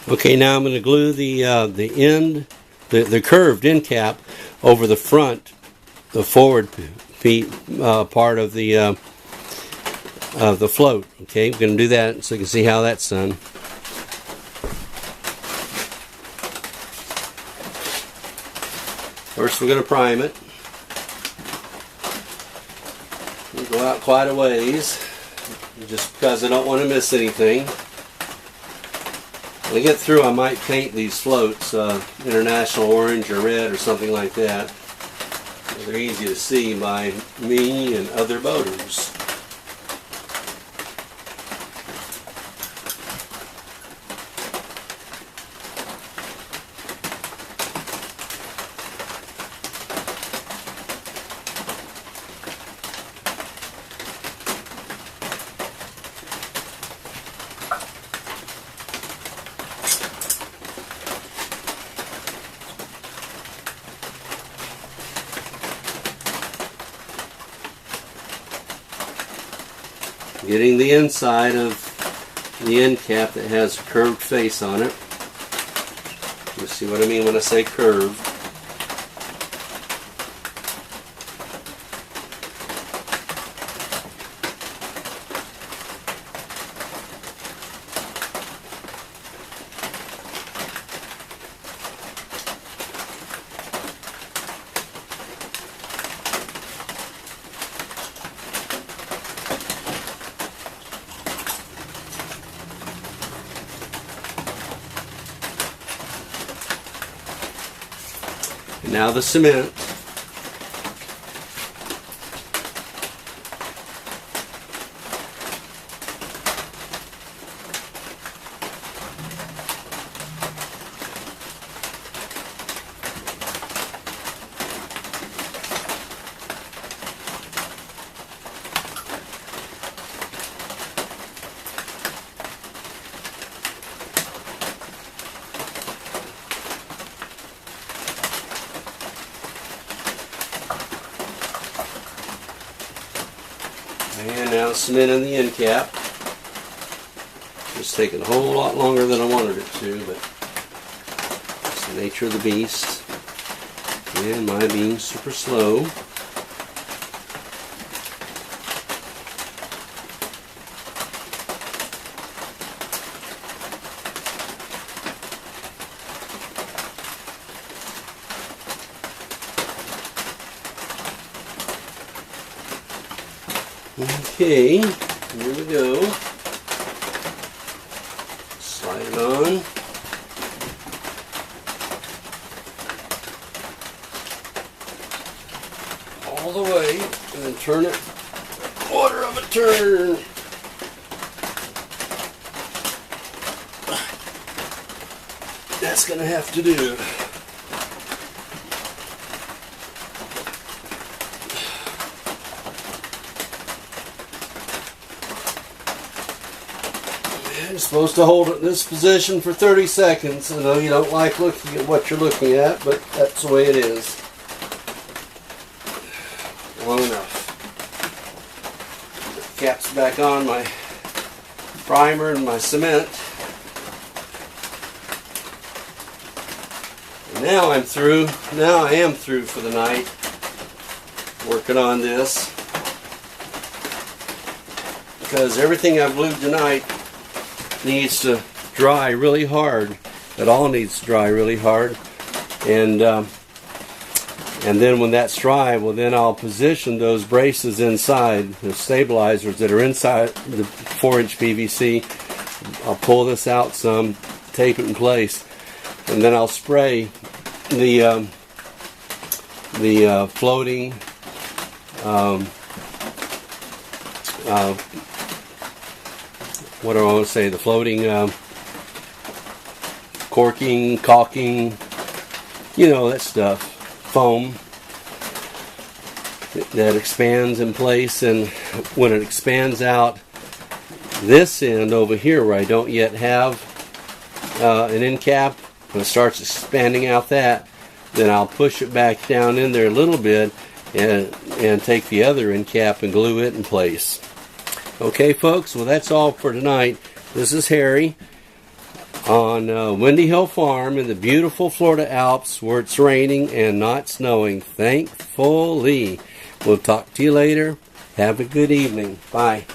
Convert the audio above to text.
Okay, now I'm going to glue the curved end cap over the front, the forward part of the float. Okay, we're going to do that so you can see how that's done. First, we're going to prime it. We'll go out quite a ways, just because I don't want to miss anything. When I get through, I might paint these floats international orange or red or something like that. They're easy to see by me and other boaters. Getting the inside of the end cap that has a curved face on it. You see what I mean when I say curved. Now the cement. And now cement in the end cap. It's taking a whole lot longer than I wanted it to, but it's the nature of the beast. And my being super slow. Okay, here we go. Slide it on. All the way, and then turn it, quarter of a turn. That's going to have to do. You're supposed to hold it in this position for 30 seconds. I know you don't like looking at what you're looking at, but that's the way it is. Long enough. The cap's back on my primer and my cement. And now I'm through. Now I am through for the night working on this. Because everything I've glued tonight needs to dry really hard. It all needs to dry really hard, and then when that's dry, well, then I'll position those braces inside, the stabilizers that are inside the 4-inch PVC. I'll pull this out some, tape it in place, and then I'll spray the floating what do I want to say? The floating corking, caulking, you know, that stuff, foam that expands in place, and when it expands out this end over here where I don't yet have an end cap, when it starts expanding out that, then I'll push it back down in there a little bit and take the other end cap and glue it in place. Okay, folks, well, that's all for tonight. This is Harry on Windy Hill Farm in the beautiful Florida Alps where it's raining and not snowing. Thankfully. We'll talk to you later. Have a good evening. Bye.